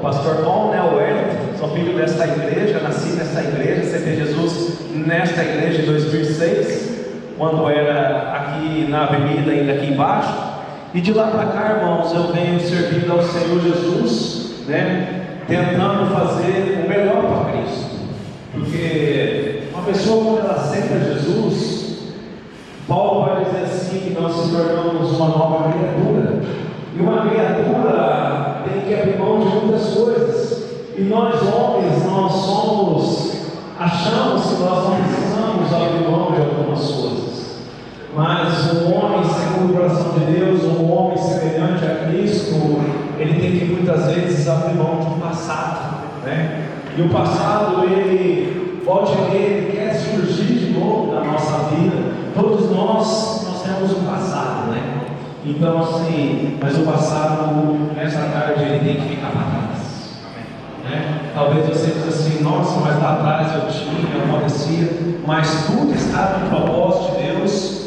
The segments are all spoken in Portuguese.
pastor Tom, né, o Wellington, sou filho desta igreja, nasci nesta igreja, aceitei Jesus nesta igreja em 2006, quando era aqui na avenida, ainda aqui embaixo. E de lá para cá, irmãos, eu venho servindo ao Senhor Jesus, né, tentando fazer o melhor para Cristo. Porque uma pessoa, quando ela aceita Jesus, Paulo vai dizer assim, que nós se tornamos uma nova criatura. E uma criatura tem que abrir mão de muitas coisas. E nós homens, achamos que nós não precisamos abrir mão de algumas coisas. Mas um homem segundo o coração de Deus, um homem semelhante a Cristo, ele tem que muitas vezes abrir mão do passado, né? E o passado, ele pode ele quer surgir de novo na nossa vida. Todos nós temos um passado, né? Então assim, mas o passado, nessa tarde, ele tem que ficar para trás, né? Talvez você diga assim, nossa, mas lá atrás eu tinha, acontecia, mas tudo está no propósito de Deus,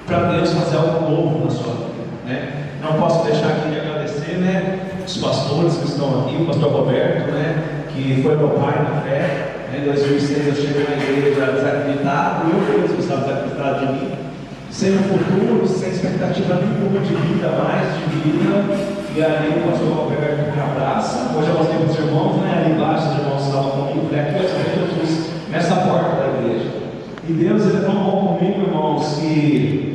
para Deus fazer algo novo na sua vida, né? Não posso deixar aqui de agradecer, né, os pastores que estão aqui, o pastor Roberto, né, que foi meu pai na fé. Em 2006 eu cheguei na igreja desacreditado, eu mesmo estava desacreditado de mim, sem um futuro, sem expectativa nenhuma de vida, mais de vida. E aí o pastor Roberto me abraça. Hoje eu mostrei para os irmãos, né, ali embaixo os irmãos estavam comigo, falei, aqui eu sou Jesus, nessa porta da igreja. E Deus, ele é tão bom comigo, irmãos, que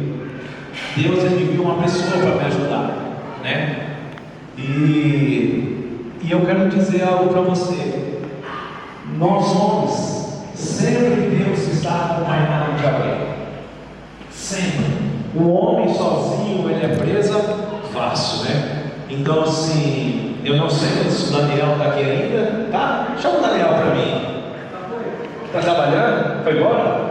Deus, ele viu uma pessoa para me ajudar, né? E eu quero dizer algo para você. Nós homens, sempre Deus está acompanhado de alguém. Sempre. O homem sozinho, ele é presa fácil, né? Então assim, eu não sei se o Daniel está aqui ainda, tá? Chama o Daniel para mim. Está trabalhando? Foi embora?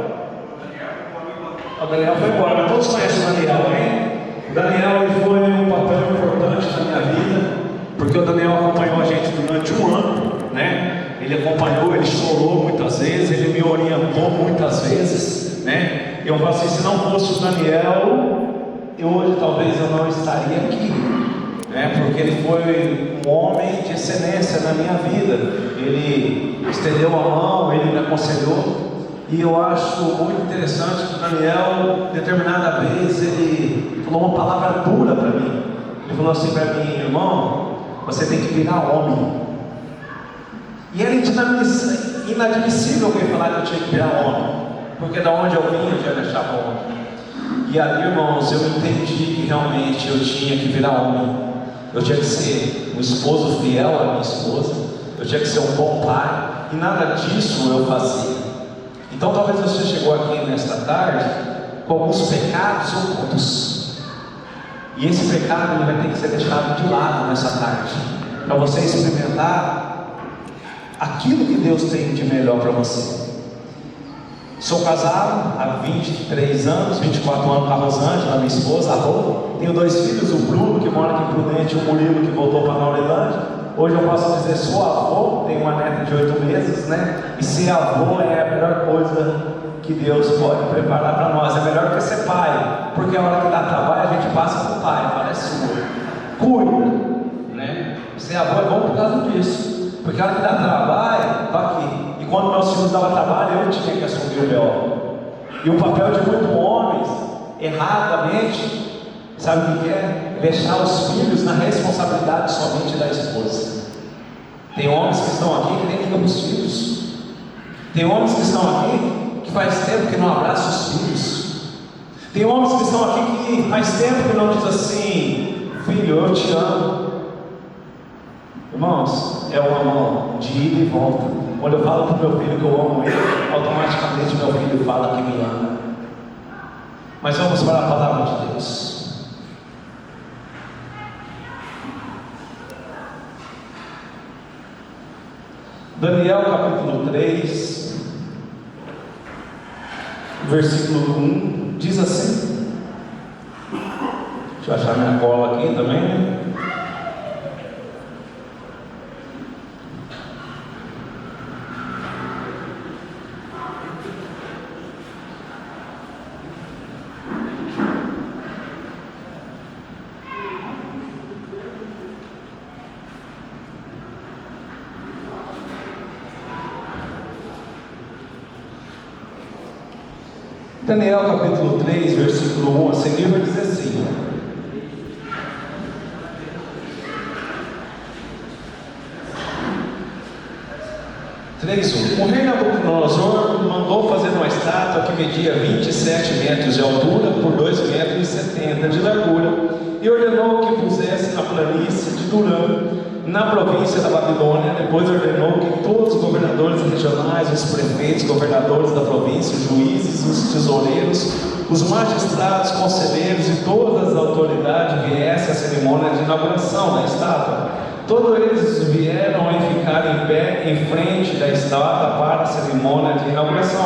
O Daniel foi embora, mas todos conhecem o Daniel, hein? O Daniel, ele foi um papel importante na minha vida, porque o Daniel acompanhou a gente durante um ano, né? Ele acompanhou, ele chorou muitas vezes, ele me orientou muitas vezes, né? Eu falo assim, se não fosse o Daniel, hoje talvez eu não estaria aqui, né? Porque ele foi um homem de excelência na minha vida. Ele estendeu a mão, ele me aconselhou. E eu acho muito interessante que o Daniel, determinada vez, ele falou uma palavra dura para mim. Ele falou assim para mim, irmão, você tem que virar homem. E era inadmissível alguém falar que eu tinha que virar homem, porque da onde eu vim eu já deixava homem. E ali, irmãos, eu entendi que realmente eu tinha que virar homem. Eu tinha que ser um esposo fiel à minha esposa, eu tinha que ser um bom pai, e nada disso eu fazia. Então talvez você chegou aqui nesta tarde com alguns pecados ocultos, e esse pecado ele vai ter que ser deixado de lado nessa tarde, para você experimentar aquilo que Deus tem de melhor para você. Sou casado há 23 anos, 24 anos com a Rosângela, minha esposa, a Rô. Tenho 2 filhos, o Bruno, que mora aqui em Prudente, e o Murilo, que voltou para Naurelândia. Hoje eu posso dizer, sou avô, tenho uma neta de 8 meses, né? E ser avô é a melhor coisa que Deus pode preparar para nós. É melhor que ser pai, porque a hora que dá trabalho a gente passa para o pai, fala, é sua. Cuida, né? Ser avô é bom por causa disso, porque a hora que dá trabalho, está aqui. E quando meus filhos davam trabalho, eu tinha que assumir o B.O. E o papel de muitos homens, erradamente, sabe o que é? Deixar os filhos na responsabilidade somente da esposa. Tem homens que estão aqui que nem ligam para os filhos. Tem homens que estão aqui que faz tempo que não abraçam os filhos. Tem homens que estão aqui que faz tempo que não diz assim, filho, eu te amo. Irmãos, é uma mão de ida e volta. Quando eu falo para o meu filho que eu amo ele, automaticamente meu filho fala que me ama. Mas vamos para a palavra de Deus. Daniel capítulo 3, versículo 1, diz assim. Deixa eu achar minha cola aqui também, né? Daniel capítulo 3, versículo 1 a seguir, vai dizer assim: 3:1. O rei Nabucodonosor mandou fazer uma estátua que media 27 metros de altura por 2,70 metros de largura, e ordenou que pusesse na planície de Duram, na província da Babilônia. Depois ordenou que todos os governadores regionais, os prefeitos, governadores da província, os juízes, os tesoureiros, os magistrados, conselheiros e todas as autoridades viessem à cerimônia de inauguração da estátua. Todos eles vieram e ficaram em pé em frente da estátua para a cerimônia de inauguração.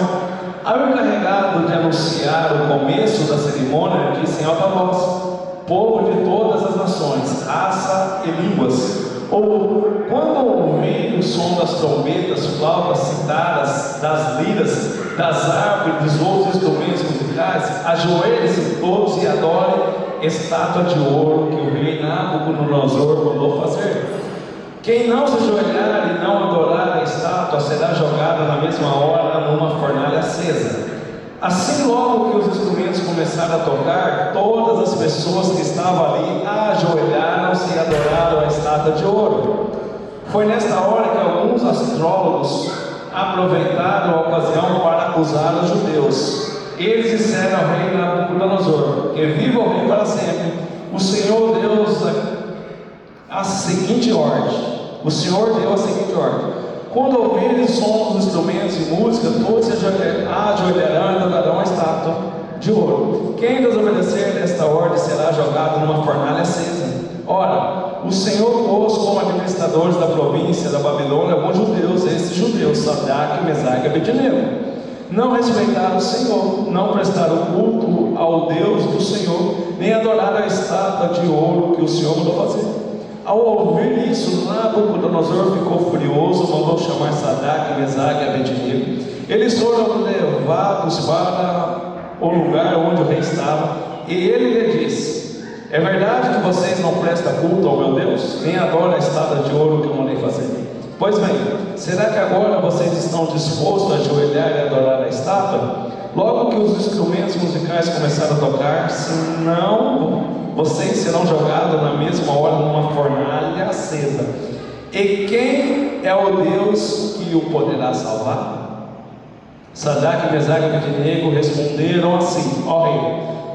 Aí o encarregado de anunciar o começo da cerimônia disse em alta voz: povo de todas as nações, raça e línguas, ou quando ouvirem o som das trombetas, flautas, citaras, das liras, das harpas, dos outros instrumentos musicais, ajoelhem-se todos e adorem a estátua de ouro que o rei Nabucodonosor mandou fazer. Quem não se ajoelhar e não adorar a estátua será jogado na mesma hora numa fornalha acesa. Assim, logo que os instrumentos começaram a tocar, todas as pessoas que estavam ali ajoelharam-se e adoraram a estátua de ouro. Foi nesta hora que alguns astrólogos aproveitaram a ocasião para acusar os judeus. Eles disseram ao rei Nabucodonosor: que viva o rei para sempre. O Senhor deu a seguinte ordem: quando ouvirem o som dos instrumentos e música, todos se ajoelharão e adorarão a estátua de ouro. Quem desobedecer desta ordem será jogado numa fornalha acesa. Ora, o Senhor pôs como administradores da província da Babilônia alguns judeus. Esses judeus, Sadraque, Mesaque e Abednego, não respeitaram o Senhor, não prestaram culto ao Deus do Senhor, nem adoraram a estátua de ouro que o Senhor mandou fazer. Ao ouvir isso, Nabucodonosor ficou furioso, mandou chamar Sadraque, Mesaque e Abednego. Eles foram levados para o lugar onde o rei estava, e ele lhe disse: é verdade que vocês não prestam culto ao meu Deus, nem adoram a estátua de ouro que eu mandei fazer? Pois bem, será que agora vocês estão dispostos a ajoelhar e adorar a estátua? Logo que os instrumentos musicais começaram a tocar, senão vocês serão jogados na mesma hora numa fornalha acesa. E quem é o Deus que o poderá salvar? Sadraque, Mesaque e Abednego responderam assim: ó rei,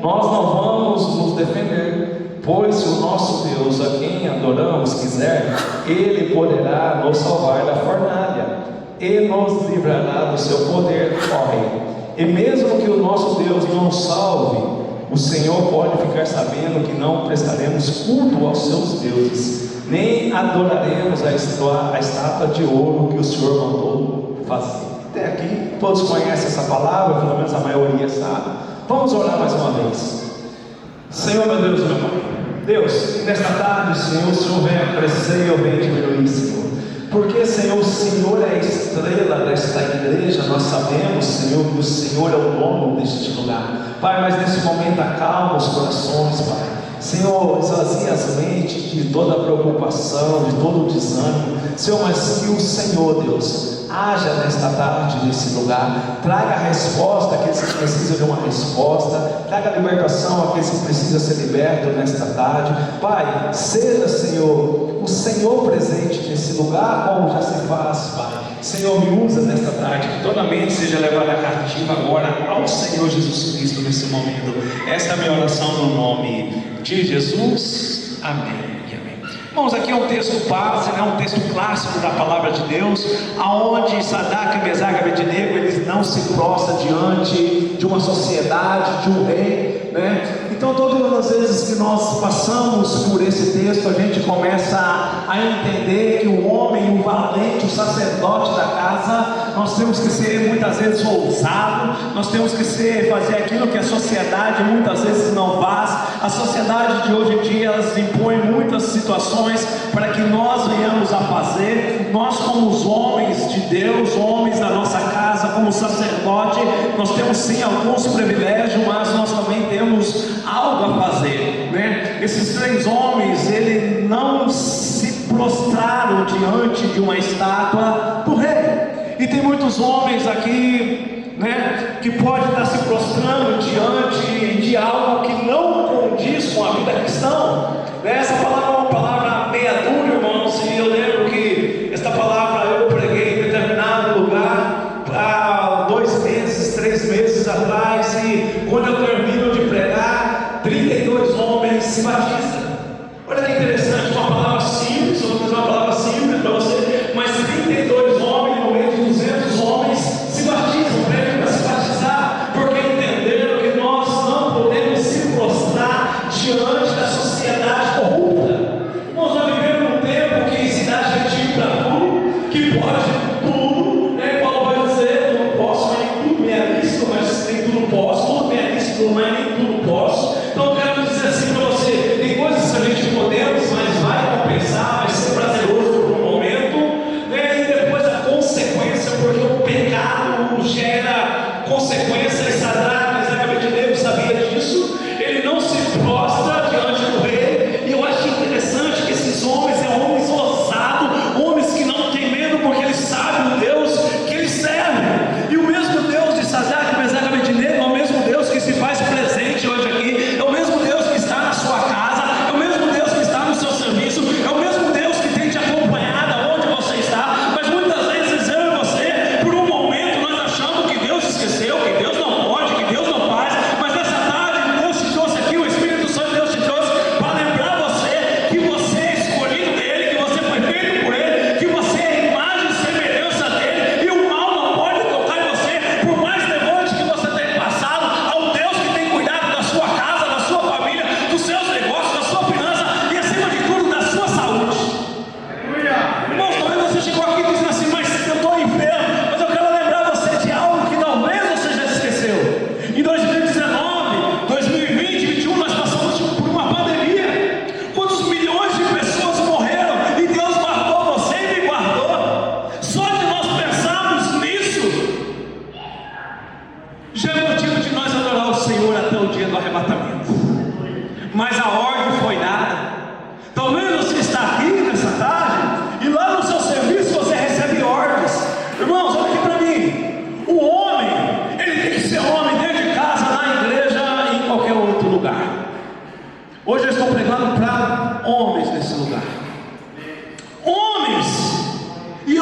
nós não vamos nos defender, pois se o nosso Deus, a quem adoramos, quiser, Ele poderá nos salvar da fornalha e nos livrará do seu poder, ó rei. E mesmo que o nosso Deus não salve, o Senhor pode ficar sabendo que não prestaremos culto aos seus deuses, nem adoraremos a estátua de ouro que o Senhor mandou fazer. Até aqui, todos conhecem essa palavra, pelo menos a maioria sabe. Vamos orar mais uma vez. Senhor, meu Deus, meu Pai, Deus, nesta tarde, Senhor, o Senhor vem crescer e eu venho diminuir, Senhor. Porque, Senhor, o Senhor é a estrela desta igreja. Nós sabemos, Senhor, que o Senhor é o dono deste lugar, Pai, mas nesse momento acalma os corações, Pai. Senhor, esvazia as mentes de toda preocupação, de todo desânimo, Senhor, mas que o Senhor, Deus, haja nesta tarde, nesse lugar, traga resposta àqueles que precisam de uma resposta, traga libertação àqueles que precisam ser libertos nesta tarde. Pai, seja, Senhor, o Senhor presente nesse lugar, como já se faz, Pai. Senhor, me usa nesta tarde, que toda mente seja levada cativa agora ao Senhor Jesus Cristo nesse momento. Esta é a minha oração no nome de Jesus. Amém. Irmãos, aqui é um texto base, né? Um texto clássico da palavra de Deus, aonde Sadraque, Mesaque e Abednego, eles não se prostram diante de uma sociedade, de um rei, né? Então todas as vezes que nós passamos por esse texto, a gente começa a entender que o homem, o valente, o sacerdote da casa, nós temos que ser muitas vezes ousado, nós temos que fazer aquilo que a sociedade muitas vezes não faz. A sociedade de hoje em dia, elas impõem muitas situações para que nós venhamos a fazer. Nós, como os homens de Deus, homens da nossa casa, como sacerdote, nós temos sim alguns privilégios, mas nós também temos algo a fazer, né? Esses três homens, eles não se prostraram diante de uma estátua do rei. E tem muitos homens aqui, né, que pode estar se prostrando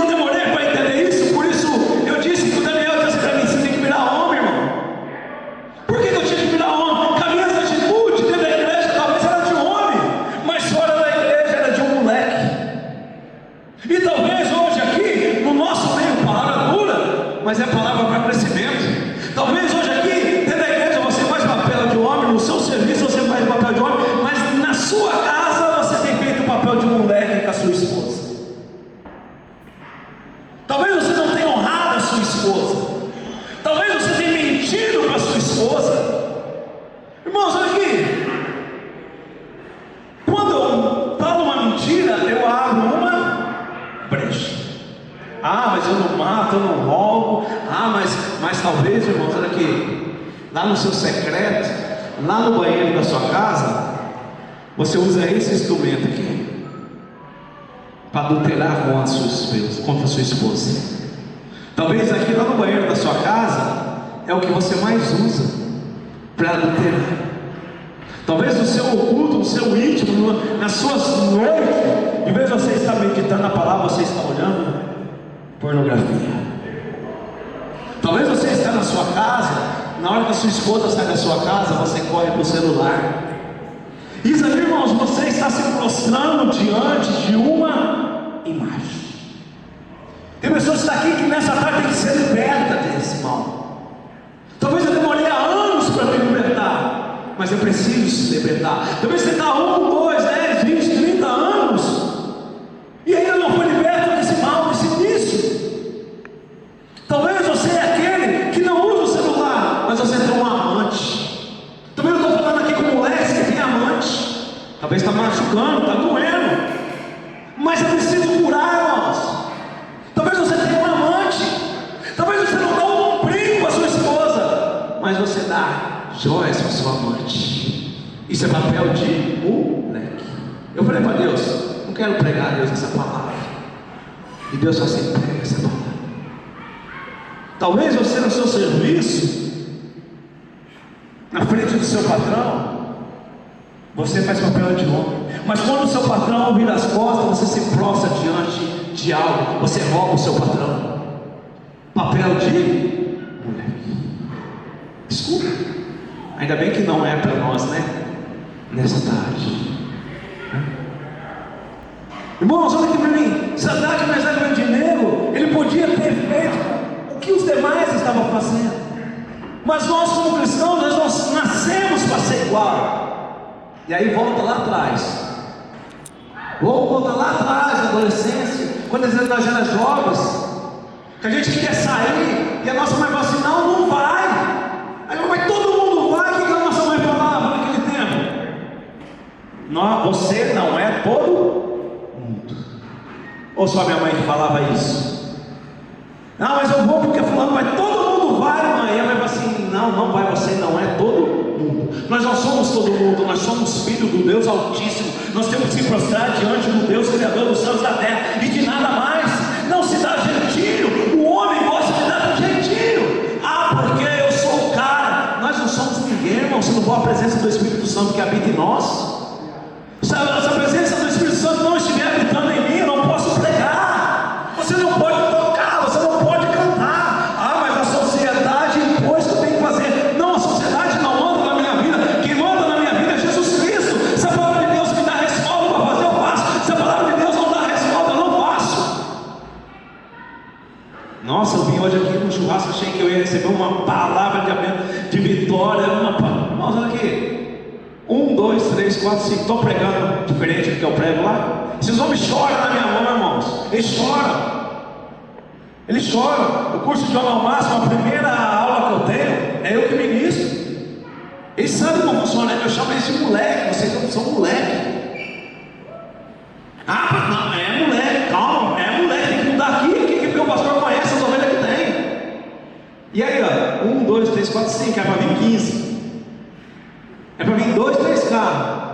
eu demorei para entender isso, por isso eu disse que o Daniel disse para mim: você tem que virar homem, irmão. Por que eu tinha que virar homem? Com a minha atitude dentro da igreja talvez era de um homem, mas fora da igreja era de um moleque. E talvez hoje aqui, no nosso meio, palavra dura, mas é palavra para crescimento. Talvez hoje aqui, dentro da igreja, você faz papel de homem, no seu serviço você faz papel de homem, mas na sua casa você tem feito o papel de moleque com a sua esposa. Talvez você não tenha honrado a sua esposa. Talvez você tenha mentido para a sua esposa. Irmãos, olha aqui. Quando eu falo uma mentira, eu abro uma brecha. Ah, mas eu não mato, eu não roubo. Ah, mas talvez, irmãos, olha aqui. Lá no seu secreto, lá no banheiro da sua casa, você usa esse instrumento aqui para adulterar contra a sua esposa. Talvez aqui lá no banheiro da sua casa é o que você mais usa para adulterar. Talvez no seu oculto, no seu íntimo, nas suas noites, em vez de você estar meditando a palavra, você está olhando pornografia. Talvez você está na sua casa, na hora que a sua esposa sai da sua casa, você corre para o celular. Isso aí, irmãos, você está se prostrando diante de uma imagem. Tem pessoas que estão aqui que nessa tarde tem que ser liberta desse mal. Talvez eu demorei há anos para me libertar, mas eu preciso se libertar. Talvez você está 1, 2, 10, 20, 30 anos e ainda não foi liberto desse mal, desse vício. Talvez você é aquele que não usa o celular, mas você tem um amante. Talvez eu estou falando aqui com moleques que tem amante. Talvez está machucando, está doendo, mas é preciso curar, irmãos. Talvez você tenha um amante. Talvez você não dá um brinco para sua esposa, mas você dá joias para sua amante. Isso é papel de moleque. Eu falei para Deus: não quero pregar a Deus essa palavra. E Deus só assim: prega essa palavra. Talvez você no seu serviço, na frente do seu patrão, você faz papel de homem. Mas quando o seu patrão vira as costas, você se prostra diante de algo. Você rouba o seu patrão. Papel de moleque. Desculpa. Ainda bem que não é para nós, né? Nessa tarde. Irmãos, olha aqui para mim. Sadraque, Mesaque e Abednego, ele podia ter feito o que os demais estavam fazendo, mas nós como cristãos, nós nascemos para ser igual. E aí volta lá atrás, ou volta lá atrás, na adolescência, quando nós éramos jovens, que a gente quer sair, e a nossa mãe fala assim: não, não vai. Aí, mas todo mundo vai. O que a nossa mãe falava naquele tempo? Não, você não é todo mundo. Ou só minha mãe que falava isso? Não, mas eu vou porque fulano vai. Todo mundo vai, mãe. E a mãe fala assim: não, não vai, você não é todo mundo. Nós não somos todo mundo, nós somos filhos do Deus Altíssimo. Nós temos que se prostrar diante do Deus Criador dos céus e da terra, e de nada mais. Não se dá jeitinho. O homem gosta de dar um jeitinho. Ah, porque eu sou o cara. Nós não somos ninguém, irmão, se não for a presença do Espírito Santo que habita em nós. Se a presença do Espírito Santo não estiver habitando em mim, eu não posso pregar. Você não pode tocar, você não pode cantar. Ah, mas a sociedade impôs que eu tenho que fazer. Não, a sociedade não manda na minha vida. Quem manda na minha vida é Jesus Cristo. Se a palavra de Deus me dá resposta para fazer, eu faço. Se a palavra de Deus não dá resposta, eu não faço. Nossa, eu vim hoje aqui no churrasco, achei que eu ia receber uma palavra de vitória. Irmãos, olha aqui. 1, 2, 3, 4, 5. Estou pregando diferente do que eu prego lá. Esses homens choram na minha mão, irmãos. Eles choram. Eles choram. O curso de João ao Máximo, a primeira aula que eu tenho, é eu que ministro. Eles sabem como funciona. Eu chamo eles de moleque. Vocês não são moleque. Ah, mas não, é moleque. Calma, é moleque. Tem que mudar aqui. Que o pastor conhece as ovelhas que tem. E aí, ó. 1, 2, 3, 4, 5. É para vir 15. É para mim 2, 3 carros.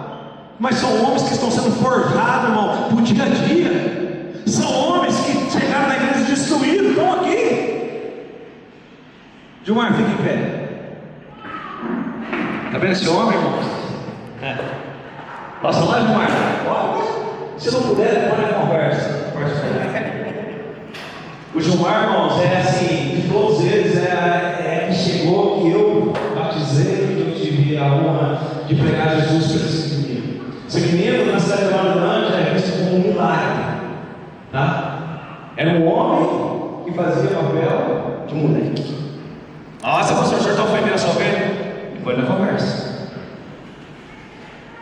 Mas são homens que estão sendo forjados, irmão, por dia a dia. São homens que chegaram na igreja destruídos, estão aqui. Gilmar, fica em pé. Está vendo esse homem, irmão? É. Passa lá, Gilmar. Se não puder, depois a conversa. O Gilmar, irmãos, é assim, de todos eles, que chegou, que eu batizei, que eu tive a honra de pregar Jesus para esse menino. Esse menino, na cidade de Maranhão, é visto como um milagre. Tá? Era um homem que fazia papel de moleque. Nossa, pastor, o senhor está ofendendo a sua ovelha? Foi na conversa.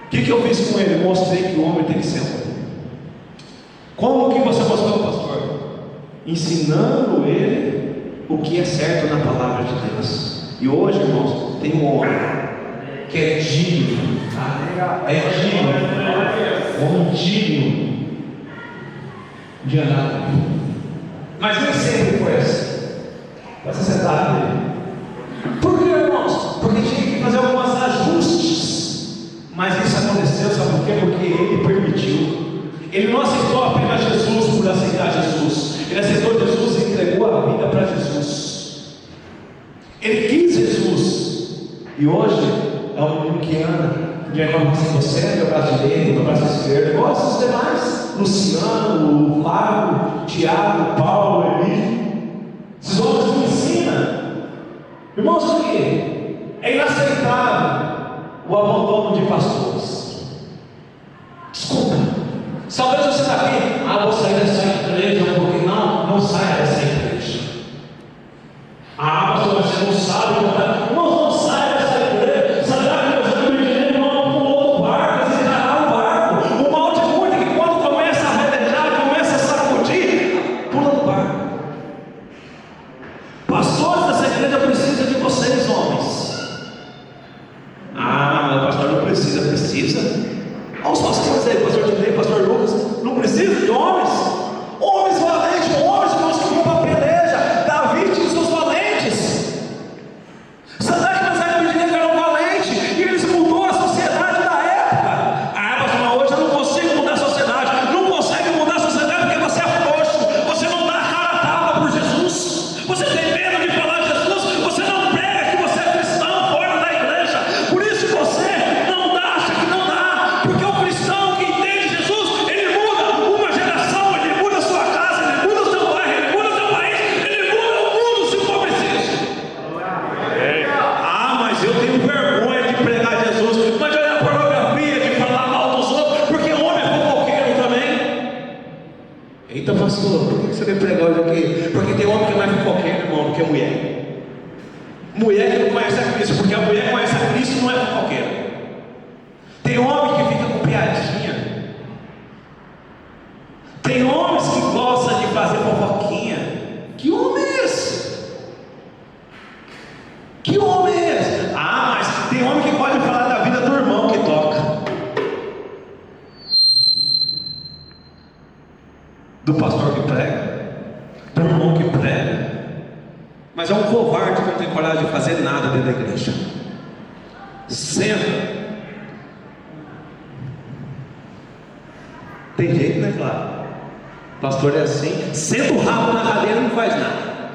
O que eu fiz com ele? Mostrei que o homem tem que ser homem. Como que você mostrou, pastor? Ensinando ele o que é certo na palavra de Deus. E hoje, irmãos, tem um homem que é digno, tá? É digno, homem digno de andar comigo. Mas nem sempre foi assim. Vai ser sentado nele. Por que, irmãos? Porque tinha que fazer alguns ajustes. Mas isso aconteceu, sabe por quê? Porque ele permitiu. Ele não aceitou apenas Jesus por aceitar Jesus. Ele aceitou Jesus e entregou a vida para Jesus. Ele quis Jesus. E hoje é um menino que anda de acordo com você, meu braço direito, meu braço esquerdo, igual esses demais. Luciano, Flávio, Tiago, Paulo, Eli. Esses homens me ensinam. Irmãos, por quê? É inaceitável o abandono de pastores. Desculpa. Talvez você está aqui, vou sair dessa igreja, porque não saia dessa igreja. Pastor, você não sabe contar. Irmãos, não saia dessa igreja. Será que Deus vai me dizer, irmão, pulou do barco, você encarar o barco? O mal de muito é que quando começa a redejar, começa a sacudir, pula do barco. Pastores dessa igreja precisam de vocês, homens. Mas o pastor não precisa. Olha os pastores aí, pastor Dinei, pastor Lucas, não precisa de homens. Homens valentes, homens que vão para a peleja. Davi tinha os seus valentes. Sadraque, Mesaque e Abednego eram valentes, e eles mudou a sociedade da época. Pastor, hoje eu não consigo mudar a sociedade. Não consegue mudar a sociedade porque você é frouxo. Você não dá a cara a tapa por Jesus. Você tem medo de falar de Jesus. Você não prega que você é cristão fora da igreja. Por isso você não dá, acha que não dá. Porque o cristão que entende Jesus, ele muda uma geração, ele muda a sua casa, ele muda o seu bairro, ele muda o seu país, ele muda o mundo se for preciso. Mas eu tenho vergonha de pregar Jesus, mas de olhar pornografia, de falar mal dos outros, porque homem é fofoqueiro também. Eita, pastor, por que você veio pregar hoje aqui? Porque tem homem que é mais fofoqueiro, irmão, do que mulher. Mulher que não conhece a Cristo, porque a mulher que conhece a Cristo não é fofoqueiro. Tem homem que fica com piadinha. Tem homens que gostam de fazer fofoquinha. Que homem é esse? Que homem é esse? Mas tem homem que pode falar da vida do irmão que toca, do pastor que prega, do irmão que prega. Mas é um covarde que não tem coragem de fazer nada dentro da igreja. Senta. Tem jeito, né, Flávio? Pastor é assim, senta o rabo na cadeira e não faz nada.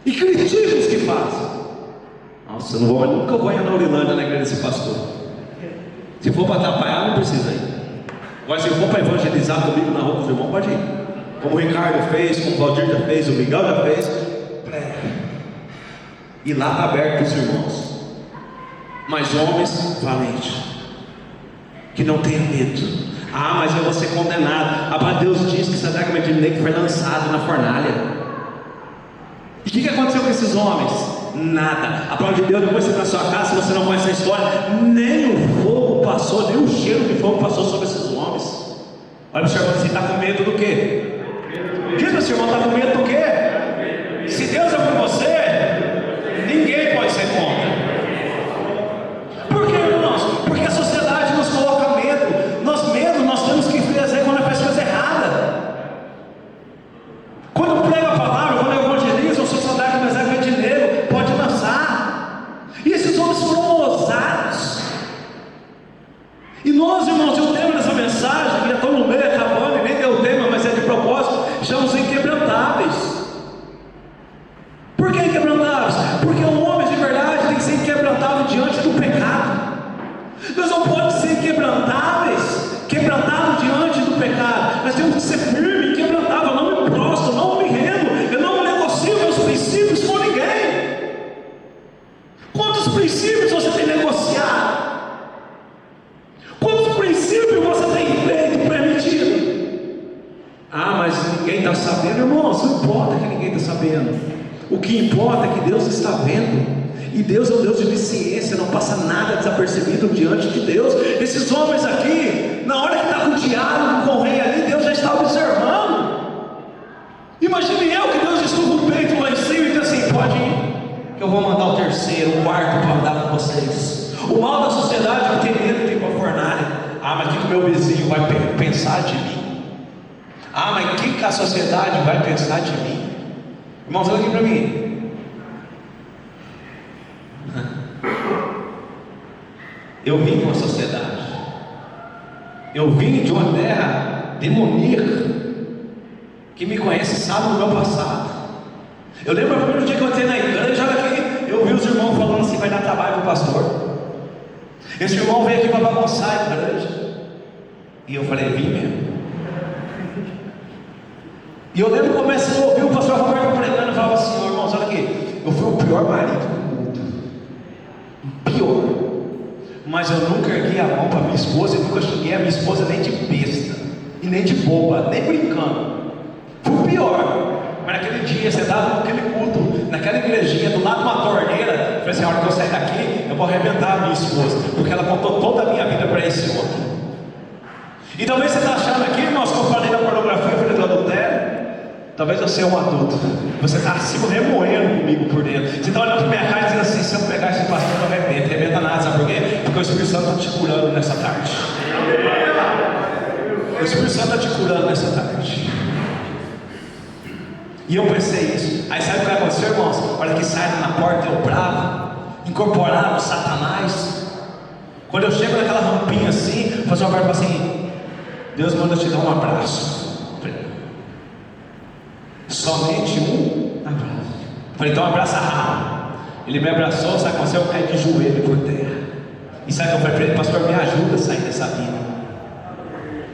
E critica os que fazem. Nossa, eu nunca vou ir na Urilândia na igreja desse pastor. Se for para atrapalhar, não precisa ir. Agora, se for para evangelizar comigo na rua com os irmãos, pode ir. Como o Ricardo fez, como o Valdir já fez, o Miguel já fez. Prega. E lá está aberto para os irmãos. Mas homens valentes, que não tenham medo. Mas eu vou ser condenado. A palavra de Deus diz que Sadraque, Mesaque e Abednego foi lançado na fornalha. E o que aconteceu com esses homens? Nada. A palavra de Deus, depois você está na sua casa, se você não conhece a história, nem o fogo passou, nem o cheiro de fogo passou sobre esses homens. Olha para o seu irmão, você está com medo do quê? Diz para o seu irmão, está com medo do quê? Se Deus é por você, ninguém pode ser contra. Por quê, irmãos? Porque a sociedade nos coloca medo. Nós temos que fazer quando faz coisa errada. Quando eu prego a palavra, quando eu evangelizo, eu sou Sadraque, Mesaque e Abednego, pode lançar. E esses homens foram ousados. E nós, irmãos, o tema dessa mensagem, que já estou no meio, acabando, e nem deu o tema, mas é de propósito, chama os inquebrantáveis. Por que inquebrantáveis? Porque um homem de verdade tem que ser inquebrantável diante do pecado. Nós não podemos ser quebrantáveis diante do pecado. Nós temos que ser firmes, inquebrantáveis. Não me prostro, não me rendo. ninguém está sabendo, irmãos, não importa que ninguém está sabendo. O que importa é que Deus está vendo. E Deus é um Deus de onisciência, não passa nada desapercebido diante de Deus. Esses homens aqui, na hora que está com o diálogo com o rei ali, Deus já está observando. Imagine eu que Deus estufa o peito lá em cima e diz assim: pode ir, que eu vou mandar o terceiro, o quarto para andar com vocês. O mal da sociedade é ter medo de ir para a fornalha. Ah, mas o que o meu vizinho vai pensar de mim? Ah, mas o que a sociedade vai pensar de mim? Irmãos, olha aqui para mim. Eu vim de uma sociedade, eu vim de uma terra demoníaca. Quem me conhece sabe do meu passado. Eu lembro o primeiro dia que eu entrei na igreja, olha aqui, eu vi os irmãos falando assim: vai dar trabalho para o pastor. Esse irmão veio aqui para bagunçar a igreja. E eu falei: vim mesmo. E eu lembro que comecei a ouvir o pastor Roberto pregando e falava assim: irmãos, olha aqui, eu fui o pior marido do mundo, pior. Mas eu nunca ergui a mão para minha esposa, e nunca xinguei a minha esposa nem de besta, e nem de boba, nem brincando. Fui o pior. Mas naquele dia, sentado naquele culto, naquela igrejinha, do lado de uma torneira, eu falei assim: a hora que eu sair daqui, eu vou arrebentar a minha esposa, porque ela contou toda a minha vida para esse homem. E talvez você está achando aqui, irmãos, que eu falei da pornografia, eu falei do adultério. Talvez você é um adulto, você está se remoendo comigo por dentro. Você está olhando para minha cara e dizendo assim: se eu pegar esse pastor, eu arrebento. Arrebenta nada, sabe por quê? Porque o Espírito Santo está te curando nessa tarde. O Espírito Santo está te curando nessa tarde. E eu pensei isso. Aí sabe o que vai acontecer, irmãos? A hora que sai na porta, eu bravo, incorporado Satanás. Quando eu chego naquela rampinha assim, o pastor Roberto fala assim: Deus manda te dar um abraço. Somente um abraço. Falei: então abraça rápido. Ele me abraçou, sabe o que aconteceu? Eu caí de joelho por terra. E sabe o que eu falei para ele? Pastor, me ajuda a sair dessa vida.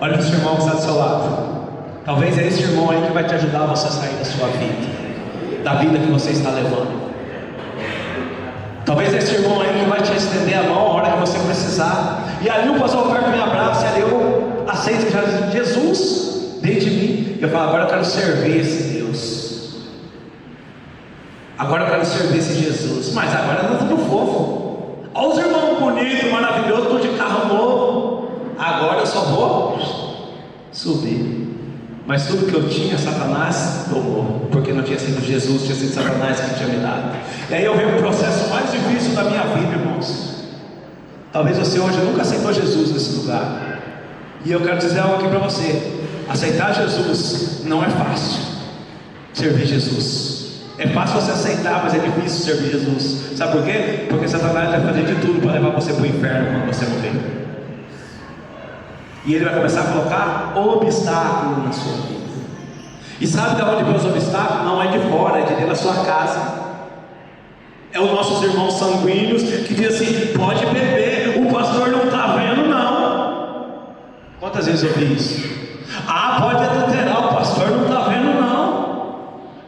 Olha para esse irmão que está do seu lado. Talvez é esse irmão aí que vai te ajudar a você a sair da sua vida, da vida que você está levando. Talvez é esse irmão aí que vai te estender a mão a hora que você precisar. E ali o pastor Roberto me abraça, e ali eu aceito Jesus dentro de mim. E eu falo: agora eu quero servir esse Deus. Agora eu quero servir esse Jesus. Mas agora não está tudo fofo. Olha os irmãos bonitos, maravilhosos, tudo de carro novo. Agora eu só vou subir. Mas tudo que eu tinha, Satanás tomou. Porque não tinha sido Jesus, tinha sido Satanás que tinha me dado. E aí eu vejo o processo mais difícil da minha vida, irmãos. Talvez você hoje nunca aceitou Jesus nesse lugar. E eu quero dizer algo aqui para você: aceitar Jesus não é fácil. Servir Jesus é fácil você aceitar, mas é difícil servir Jesus. Sabe por quê? Porque Satanás vai fazer de tudo para levar você para o inferno quando você morrer. E ele vai começar a colocar obstáculos na sua vida. E sabe de onde vem os obstáculos? Não é de fora, é de dentro da sua casa. É os nossos irmãos sanguíneos que dizem assim: pode beber, o pastor não está vendo não. Quantas vezes eu vi isso? Ah, pode adulterar, o pastor não está vendo não.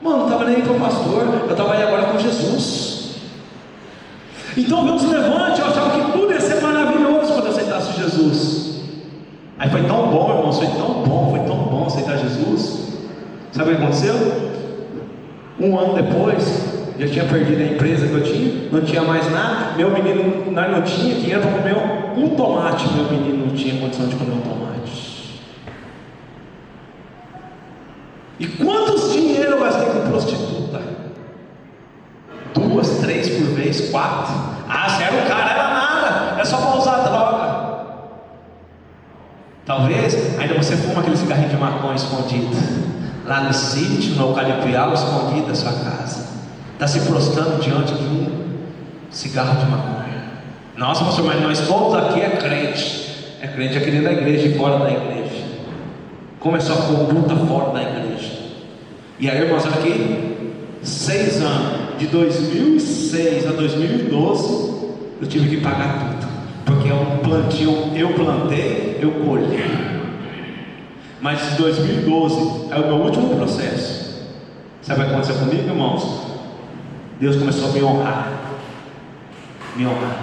Mano, não estava nem com o pastor, eu trabalhei agora com Jesus. Então Deus levante. Eu achava que tudo ia ser maravilhoso quando eu aceitasse Jesus. Aí foi tão bom, irmãos, foi tão bom aceitar Jesus. Sabe o que aconteceu? Um ano depois, já tinha perdido a empresa que eu tinha, não tinha mais nada. Meu menino não tinha dinheiro para comer um tomate. Meu menino não tinha condição de comer um tomate. E quantos dinheiro eu gastei com prostituta? 2, 3 por vez, 4. Ah, se era o cara, era nada, é só para usar droga. Talvez ainda você fuma aquele cigarrinho de maconha escondido lá no sítio, no eucalipto, escondido da sua casa. Está se prostrando diante de um cigarro de maconha. Nossa, pastor, mas nós todos aqui é crente. É crente aqui dentro da igreja e fora da igreja. Começou a conduta fora da igreja. E aí, irmãos, aqui 6 anos, de 2006 a 2012, eu tive que pagar tudo. Porque é um plantio, eu plantei, eu colhei. Mas de 2012 é o meu último processo. Sabe o que aconteceu comigo, irmãos? Deus começou a me honrar. Me honrar.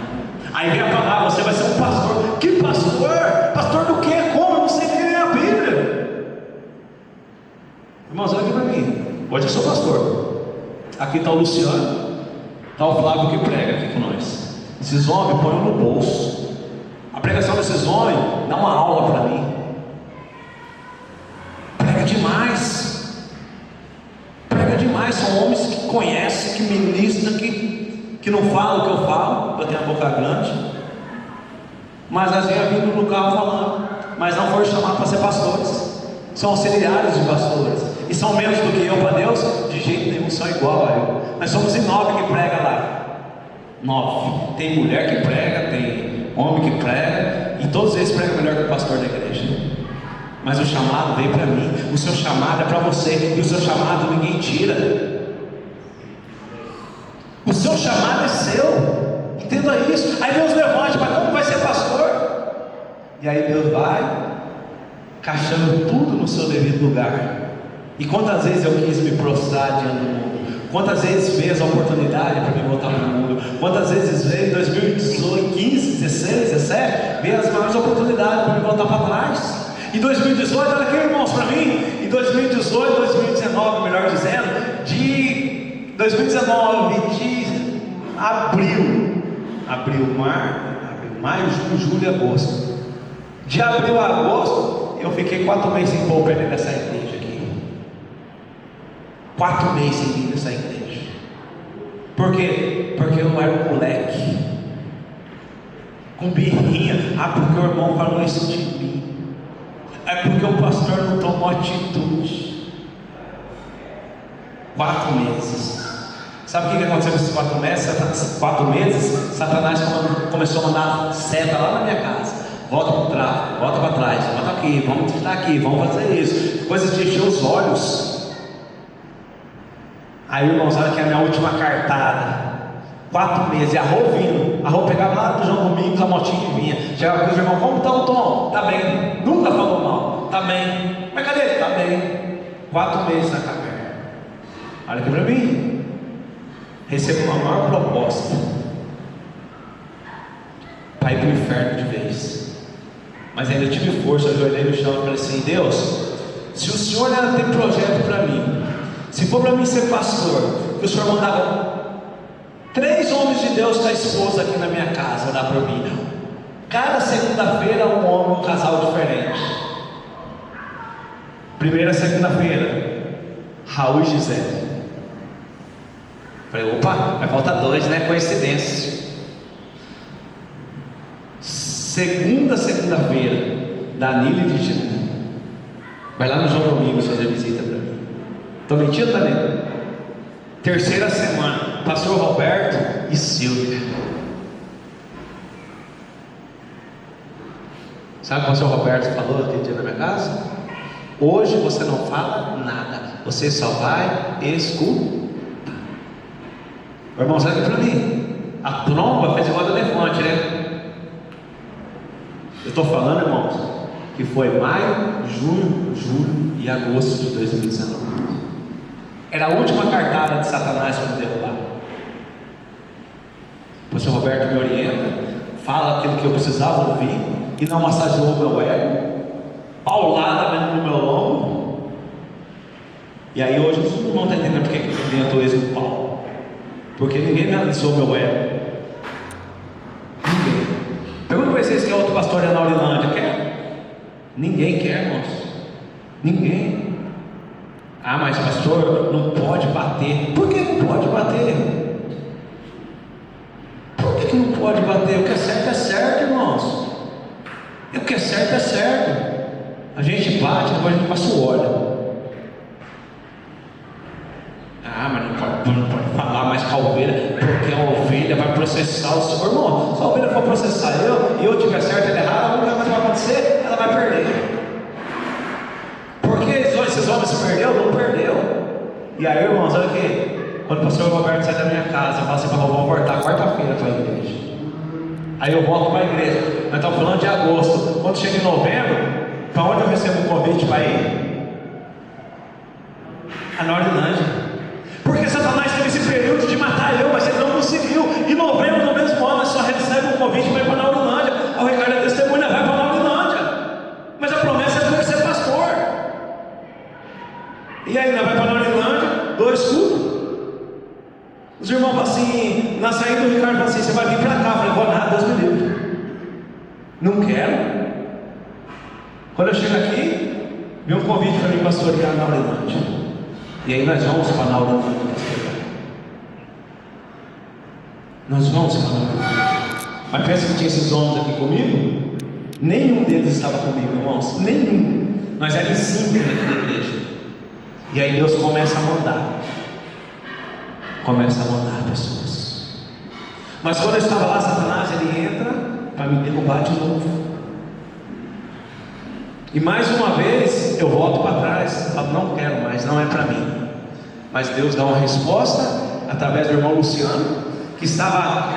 Aí vem a palavra: você vai ser um pastor. Que pastor? Pastor do quê? Como? Eu não sei nem ler a Bíblia. Irmãos, olha aqui para mim. Hoje eu sou pastor. Aqui está o Luciano, está o Flávio que prega aqui com nós. Esses homens põem no bolso. A pregação desses homens dá uma aula para mim. Prega demais. Prega demais. São homens que conhecem, que ministram, que não falam o que eu falo, para ter a boca grande. Mas às vezes vindo no carro falando. Mas não foram chamados para ser pastores. São auxiliares de pastores. E são menos do que eu para Deus? De jeito nenhum, são igual a eu. Nós somos em 9 que prega lá. 9. Tem mulher que prega, tem homem que prega, e todos eles pregam melhor que o pastor da igreja. Mas o chamado veio para mim. O seu chamado é para você. E o seu chamado ninguém tira. O seu chamado é seu. Entenda isso. Aí Deus levante, mas como vai ser pastor? E aí Deus vai caixando tudo no seu devido lugar. E quantas vezes eu quis me prostrar diante do mundo? Quantas vezes veio essa oportunidade para me voltar para o mundo? Quantas vezes veio em 2018, 15, 16, 17, veio as maiores oportunidades para me voltar para trás? Em 2018, olha aqui, irmãos, para mim, em 2018, 2019, melhor dizendo, de 2019, de maio, junho, julho e agosto. De abril a agosto, eu fiquei 4 meses sem pôr o pé nessa igreja aqui. 4 meses sem vir nessa igreja. Por quê? Porque eu era um moleque com birrinha. Porque o irmão falou isso de mim. É porque o pastor não tomou atitude. 4 meses. Sabe o que aconteceu nesses 4 meses? 4 meses, Satanás começou a mandar seta lá na minha casa. Volta para o tráfico, volta para trás, volta aqui, vamos tentar aqui, vamos fazer isso. Coisas de encher os olhos. Aí, irmãos, olha que é a minha última cartada. 4 meses, e a Rô vindo. A Rô pegava lá do João Domingos, a motinha e vinha. Chegava com os irmãos, como está o Tom? Tá bem. Nunca falou mal. Tá bem. Mas cadê ele? Tá bem. 4 meses na caverna. Olha aqui para mim. Recebo uma maior proposta para ir para o inferno de vez. Mas ainda tive força, eu ajoelhei no chão e falei assim: Deus, se o Senhor ainda tem projeto para mim, se for para mim ser pastor, que o Senhor mandava 3 homens de Deus com a esposa aqui na minha casa orar por mim. Cada segunda-feira um homem, um casal diferente. Primeira segunda-feira, Raul e Gisele. Falei, opa, vai faltar 2, né? Coincidência. Segunda-feira, Danilo e Virginia. Vai lá no João Domingos fazer visita para mim. Estou mentindo, Danilo? Terceira semana, pastor Roberto e Silvia. Sabe o que o pastor Roberto falou aquele dia na minha casa? Hoje você não fala nada, você só vai escutar. Irmão, sabe para mim? A tromba fez igual do elefante, né? Eu estou falando, irmãos, que foi maio, junho, julho e agosto de 2019. Era a última cartada de Satanás para me derrubar. O pastor Roberto me orienta, fala aquilo que eu precisava ouvir e não massageou o meu ego, paulada mesmo no meu lombo. E aí hoje os irmãos estão entendendo porque que eu inventou esse do pau. Porque ninguém me alisou o meu ego. Ninguém. Pergunta para vocês que é outro pastor na Aurilândia. Quer? Ninguém quer, irmãos. Ninguém. Ah, mas pastor, não pode bater. Por que não pode bater? Por que não pode bater? O que é certo, irmãos. E o que é certo. A gente bate, depois a gente passa o óleo. Ah, mas não pode falar mais com a ovelha, porque a ovelha vai processar o seu irmão. Se a ovelha for processar eu, e eu tiver certo e ele errado, a única coisa que vai acontecer, ela vai perder. Porque esses homens perderam, não perdeu. E aí, irmãos, olha aqui. Quando o pastor Roberto sai da minha casa, eu falo assim: vamos voltar quarta-feira para a igreja. Aí eu volto para a igreja. Nós estamos falando de agosto. Quando chega em novembro, para onde eu recebo um convite para ir? A Aurilândia. Porque Satanás teve esse período de matar eu, mas ele não conseguiu. Em novembro do mesmo ano, nós só recebe um convite para ir para a Aurilândia. O Ricardo é testemunha, vai para a Aurilândia. Mas a promessa é para ele ser pastor. E aí, nós vamos para Norilândia, 2 cultos. Os irmãos falam assim, na saída do Ricardo fala assim: você vai vir para cá? Eu falei: vou nada, Deus me livre. Não quero. Quando eu chego aqui, vem um convite para mim pastorear na Norilândia. E aí nós vamos para a Norilândia pastorear. Nós vamos para a Norilândia. Mas pensa que tinha esses homens aqui comigo? Nenhum deles estava comigo, irmãos. Nenhum. Nós éramos 5 dentro da igreja. E aí Deus começa a mandar. Começa a mandar pessoas. Mas quando eu estava lá, Satanás, ele entra para me derrubar de novo. E mais uma vez eu volto para trás. Falo: não quero mais, não é para mim. Mas Deus dá uma resposta através do irmão Luciano, que estava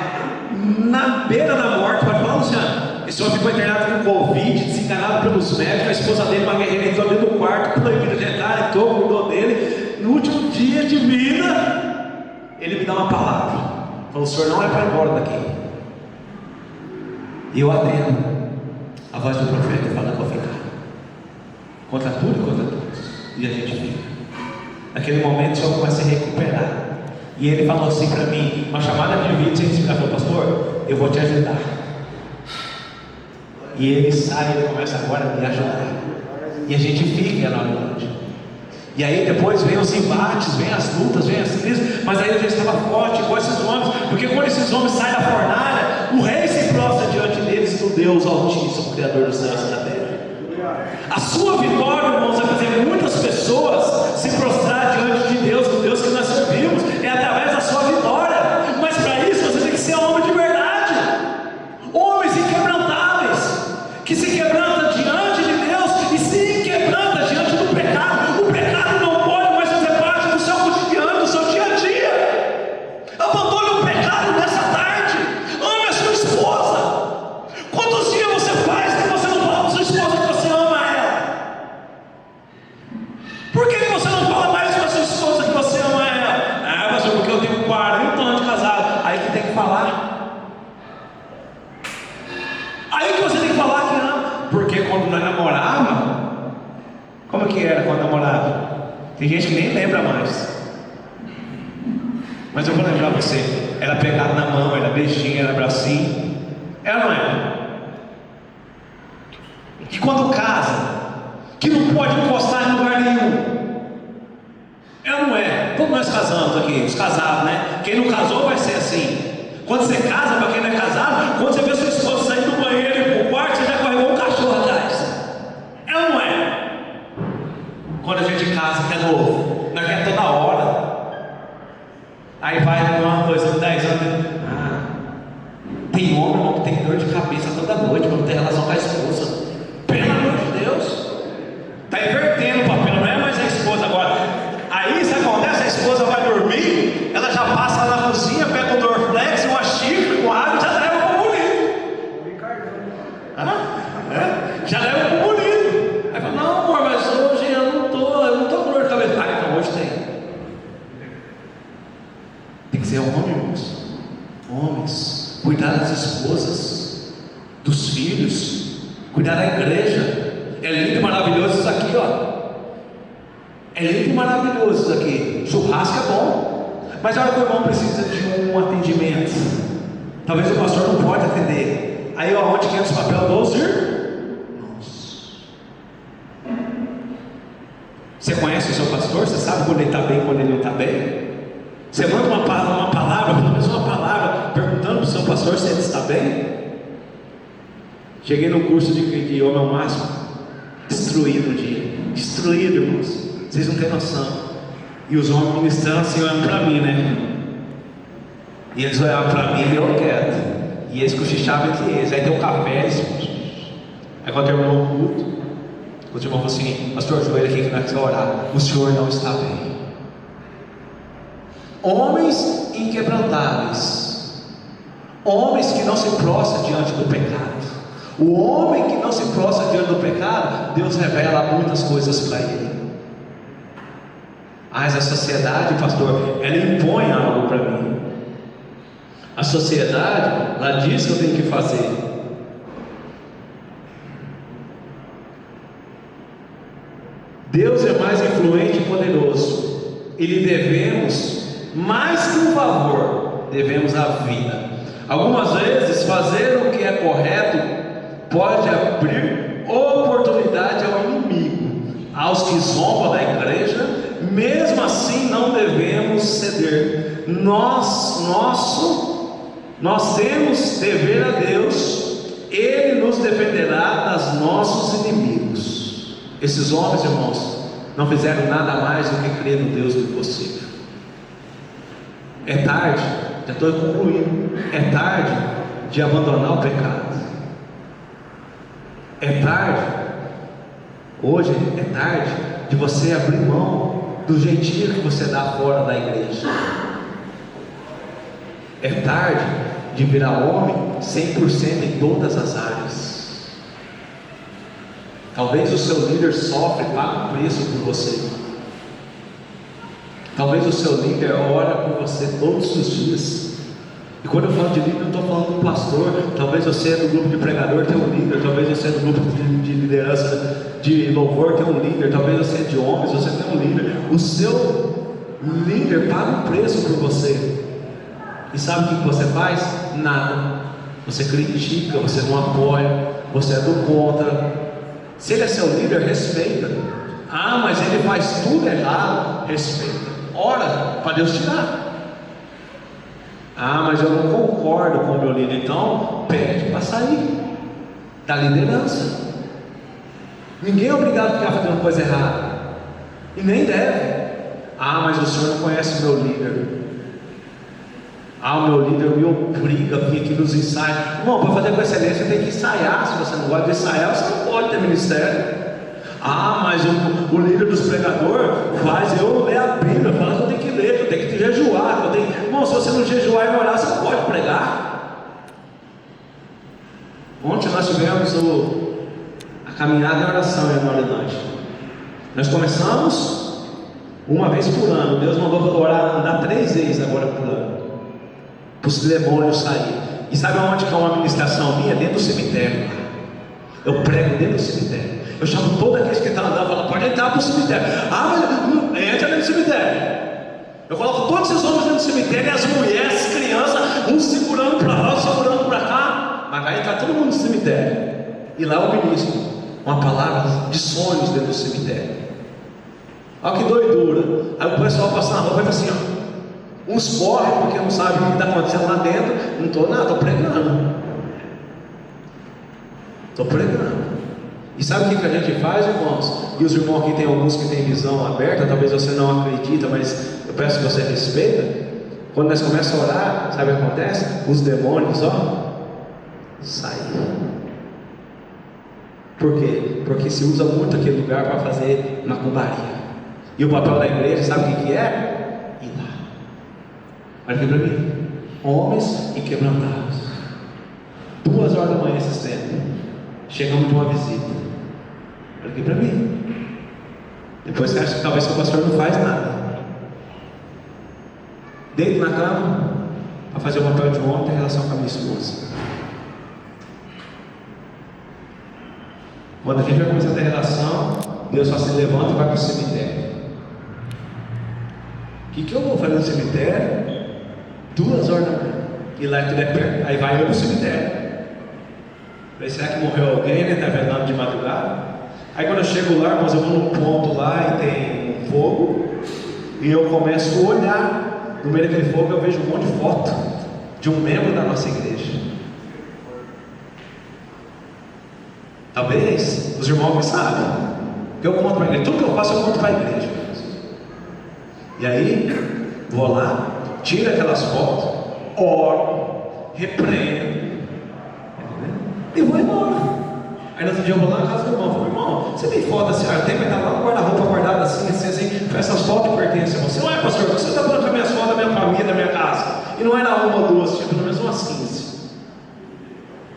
na beira da morte. Pode falar, Luciano? Esse homem ficou internado com Covid, desenganado pelos médicos. A esposa dele, uma guerreira, entrou dentro do quarto, proibido de entrar, entrou, cuidou dele. No último dia de vida, ele me dá uma palavra. Falou: o senhor não é para ir embora daqui. E eu atendo a voz do profeta falando para ficar. Contra tudo e contra todos. E a gente fica. Naquele momento o senhor começa a se recuperar. E ele falou assim para mim, uma chamada de vídeo, ele falou: pastor, eu vou te ajudar. E ele sai e começa agora a me ajudar. E a gente fica na noite. E aí depois vem os embates, vem as lutas, vem as crises. Mas aí eu já estava forte com esses homens. Porque quando esses homens saem da fornalha, o rei se prostra diante deles do Deus Altíssimo, Criador dos céus e da terra. A sua vitória, irmãos, vai fazer muitas pessoas se prostrar diante de Deus, do Deus que nós servimos. É através da sua vitória. Mas para isso você tem que ser homem de verdade. Homens inquebrantáveis, que se quebranta diante de Deus e se quebranta diante do pecado. O pecado não pode mais fazer parte do seu cotidiano, do seu dia a dia. Abandone o pecado nessa tarde. Ame a sua esposa. Quantos dias você faz que você não fala para sua esposa que você ama ela? Por que você não fala mais para sua esposa que você ama ela? Ah, pastor, porque eu tenho 40 anos de casado. Aí que tem que falar. Aí que você tem que falar que ama. Porque quando nós namorávamos, como que era quando namorava? Tem gente que nem lembra mais. Mas eu vou lembrar você. Era pegada na mão, era beijinho, era abracinho. Ela não era. Que quando casa, que não pode encostar em lugar nenhum. Ela não é. Todos nós casamos aqui, os casados, né? Quem não casou vai ser assim. Quando você casa, para quem não é casado, quando você vê sua esposa sair do banheiro e ir pro quarto, você já correu um cachorro atrás. Ela não é. Quando a gente casa, que é novo, nós quer toda hora. Aí vai uma coisa, 10 anos. Tem homem, irmão, que tem dor de cabeça toda noite para não ter relação com a esposa. Pelo amor de Deus. Está invertendo o papel, não é mais a esposa agora. Aí isso acontece, a esposa vai dormir, ela já passa lá na cozinha, pega um Dorflex, uma xícara com água e já leva para o bonito. Já leva para o bonito. Aí fala: não, amor, mas hoje eu não estou com dor de cabeça. Então hoje tem. Tem que ser homem, irmãos. Homens, cuidar das esposas, dos filhos, cuidar da igreja. É lindo e maravilhoso isso aqui, ó. É lindo e maravilhoso isso aqui. Churrasco é bom, mas a hora que o irmão precisa de um atendimento, talvez o pastor não pode atender. Aí onde que entra esse papel dos irmãos? Você conhece o seu pastor? Você sabe quando ele está bem, quando ele não está bem? Você manda uma palavra, pelo menos uma palavra, perguntando para o seu pastor se ele está bem? Cheguei no curso de homem ao máximo, destruído um dia. Destruído, irmãos. Vocês não têm noção. E os homens ministrando assim, olhando para mim, né? E eles olhavam para mim e eu quieto. E eles cochichavam entre eles. Aí deu um café, eles... Aí quando terminou o culto, o irmão falou assim: pastor, joelho aqui que nós vamos orar. O senhor não está bem. Homens inquebrantáveis. Homens que não se prostram diante do pecado. O homem que não se prostra diante do pecado, Deus revela muitas coisas para ele. Mas a sociedade, pastor, ela impõe algo para mim. A sociedade, ela diz que eu tenho que fazer. Deus é mais influente e poderoso, e lhe devemos mais que um favor, devemos a vida. Algumas vezes fazer o que é correto pode abrir oportunidade ao inimigo, aos que zombam da igreja. Mesmo assim não devemos ceder. Nós temos dever a Deus, Ele nos defenderá dos nossos inimigos. Esses homens, irmãos, não fizeram nada mais do que crer no Deus do impossível. É tarde, já estou concluindo, é tarde de abandonar o pecado. É tarde, hoje é tarde de você abrir mão do jeitinho que você dá fora da igreja. É tarde de virar homem 100% em todas as áreas. Talvez o seu líder sofre, paga um preço por você. Talvez o seu líder ora por você todos os dias. E quando eu falo de líder, eu estou falando do pastor. Talvez você é do grupo de pregador, tem um líder. Talvez você é do grupo de liderança de louvor, tem um líder. Talvez você é de homens, você tem um líder. O seu líder paga um preço por você. E sabe o que você faz? Nada. Você critica, você não apoia, você é do contra. Se ele é seu líder, respeita. Ah, mas ele faz tudo errado. Respeita. Ora para Deus tirar. Ah, mas eu não concordo com o meu líder. Então pede para sair da liderança. Ninguém é obrigado a ficar fazendo coisa errada, e nem deve. Ah, mas o senhor não conhece o meu líder. Ah, o meu líder me obriga a vir aqui nos ensaios. Irmão, para fazer com excelência tem que ensaiar. Se você não gosta de ensaiar, você não pode ter ministério. Ah, mas o líder dos pregadores faz eu ler a Bíblia. Fala que eu tenho que ler, que eu tenho que jejuar, que eu tenho... Irmão, se você não jejuar e não orar, você não pode pregar. Ontem nós tivemos a caminhada em oração e anualidade. Nós começamos uma vez por ano. Deus mandou orar, andar 3 vezes agora por ano, para os demônios saírem. E sabe onde que é uma ministração minha? Dentro do cemitério. Eu prego dentro do cemitério. Eu chamo todos aqueles que estão andando e falo, pode entrar para o cemitério. Ah, mas entra dentro do cemitério. Eu coloco todos esses homens dentro do cemitério, e as mulheres, as crianças, uns segurando para lá, outros segurando para cá. Mas vai entrar todo mundo no cemitério. E lá eu ministro uma palavra de sonhos dentro do cemitério. Olha que doidura. Aí o pessoal passa na rua e vai assim, ó. Uns correm porque não sabem o que está acontecendo lá dentro. Não estou nada, estou pregando. Estou pregando. E sabe o que a gente faz, irmãos? E os irmãos aqui tem alguns que têm visão aberta. Talvez você não acredita, mas eu peço que você respeita. Quando nós começamos a orar, sabe o que acontece? Os demônios, saem. Por quê? Porque se usa muito aquele lugar para fazer macumbaria. E o papel da igreja, sabe o que é? Ir lá. Olha aqui para mim. Homens inquebrantáveis. 2 horas da manhã esses tempos. Chegamos de uma visita. Olha aqui para mim. Depois você acha que talvez o pastor não faz nada. Deito na cama para fazer o papel de um homem, ter relação com a minha esposa. Quando a gente vai começar a ter relação, Deus só se levanta e vai para o cemitério. O que eu vou fazer no cemitério? 2 horas da manhã. E lá tudo é perto. Aí vai eu no cemitério. Falei, será que morreu alguém, né? Está velando de madrugada. Aí quando eu chego lá, irmãos, eu vou num ponto lá e tem um fogo. E eu começo a olhar. No meio daquele fogo eu vejo um monte de foto de um membro da nossa igreja. Talvez os irmãos me sabem. Eu conto para a igreja. Tudo que eu faço eu conto para a igreja. E aí, vou lá, tiro aquelas fotos, oro, repreendo e vou embora. Aí no outro dia eu vou lá na casa do irmão. Falo, irmão, você tem foto assim? Ah, tem, mas tá lá no guarda-roupa guardada assim. Essas fotos pertencem a você. Não é, pastor? Você está falando com as minhas fotos da minha família, da minha casa. E não era uma ou duas, tinha pelo menos umas 15.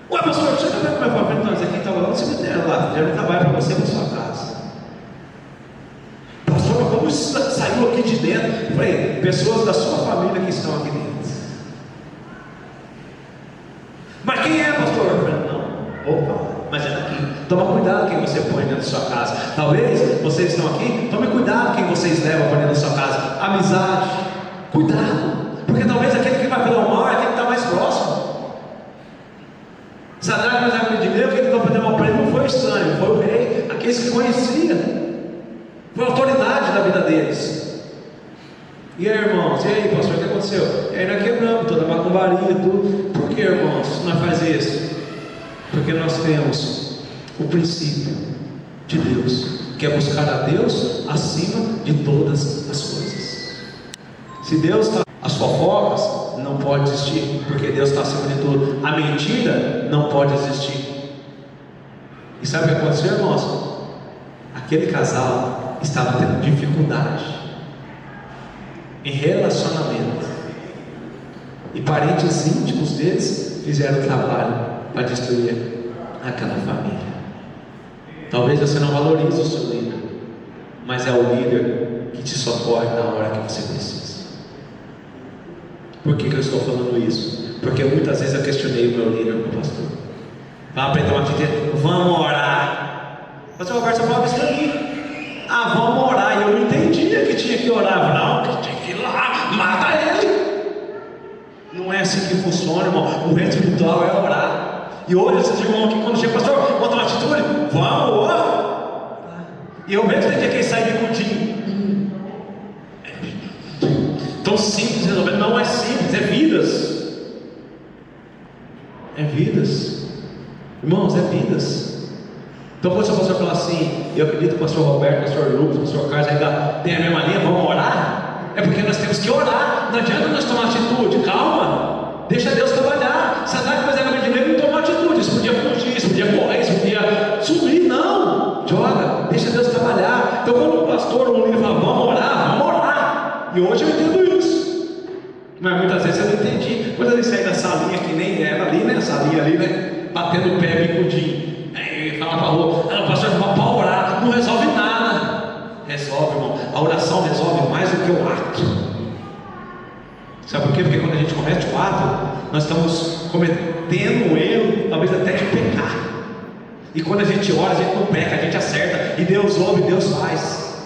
Ué, pastor, você está vendo com a minha família? Não, isso aqui estava lá no cemitério, lá. Já não trabalha para você, para sua casa. Pastor, mas como isso saiu aqui de dentro? Eu falei, pessoas da sua família que estão aqui dentro. Mas quem é, pastor? Eu falei, não, opa, mas é daqui. Toma cuidado quem você põe dentro dentro da sua casa. Talvez vocês estão aqui, tome cuidado quem vocês levam para dentro da sua casa. Amizade, cuidado, porque talvez aquele que vai fazer o mal é aquele que está mais próximo. Sadraque, Mesaque e Abednego, quem tentou fazer mal para ele não foi o estranho, foi o rei, aqueles que conhecia, foi a autoridade da vida deles. E aí, irmãos, e aí, pastor, o que aconteceu? E aí nós quebramos toda a macumbaria, tudo. Por que, irmãos, nós faz isso? Porque nós temos o princípio de Deus, que é buscar a Deus acima de todas as coisas. Se Deus está, as fofocas não pode existir, porque Deus está acima de tudo. A mentira não pode existir. E sabe o que aconteceu, irmãos? Aquele casal estava tendo dificuldade em relacionamento, e parentes íntimos deles fizeram o trabalho para destruir aquela família. Talvez você não valorize o seu líder, mas é o líder que te socorre na hora que você precisa. Por que eu estou falando isso? Porque muitas vezes eu questionei o meu líder, meu pastor. Vamos aprender uma atitude, vamos orar. Pastor Roberto, você falava isso para mim. Vamos orar. E eu não entendia que tinha que orar. Não, que tinha que ir lá, mata ele. Não é assim que funciona, irmão. O reino espiritual é orar. E hoje esses irmãos aqui, quando chega, pastor, bota uma atitude, vamos orar. E eu mesmo entendi quem sai bicudinho. Tão simples resolver. Não é simples, é vidas. É vidas. Irmãos, é vidas. Então quando o seu pastor fala assim, eu acredito que o pastor Roberto, o pastor Lucas, o pastor Carlos ainda tem a mesma linha, vamos orar? É porque nós temos que orar. Não adianta nós tomar atitude, calma, deixa Deus trabalhar. Sadraque, Mesaque e Abednego não tomou atitude, isso podia fugir, isso podia correr, isso podia sumir, não, joga, deixa Deus trabalhar. Então quando o pastor ou um líder fala, vamos orar, e hoje eu entendo isso, mas muitas vezes eu não entendi. Quando ele sai da salinha, que nem era ali, né, a salinha ali, né, batendo o pé, bicudinho, aí fala para a rua, o pastor fala para orar, não resolve nada. Resolve, irmão, a oração resolve mais do que o ato. Sabe por quê? Porque quando a gente comete o ato, nós estamos cometendo um erro, talvez até de pecar. E quando a gente ora, a gente não peca, a gente acerta, e Deus ouve, Deus faz.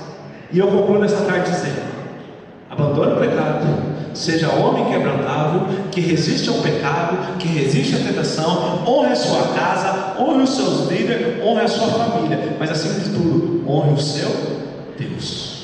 E eu concluo nessa tarde dizendo: abandone o pecado, seja homem quebrantável, que resiste ao pecado, que resiste à tentação, honre a sua casa, honre os seus líderes, honre a sua família, mas acima de tudo, honre o seu Deus.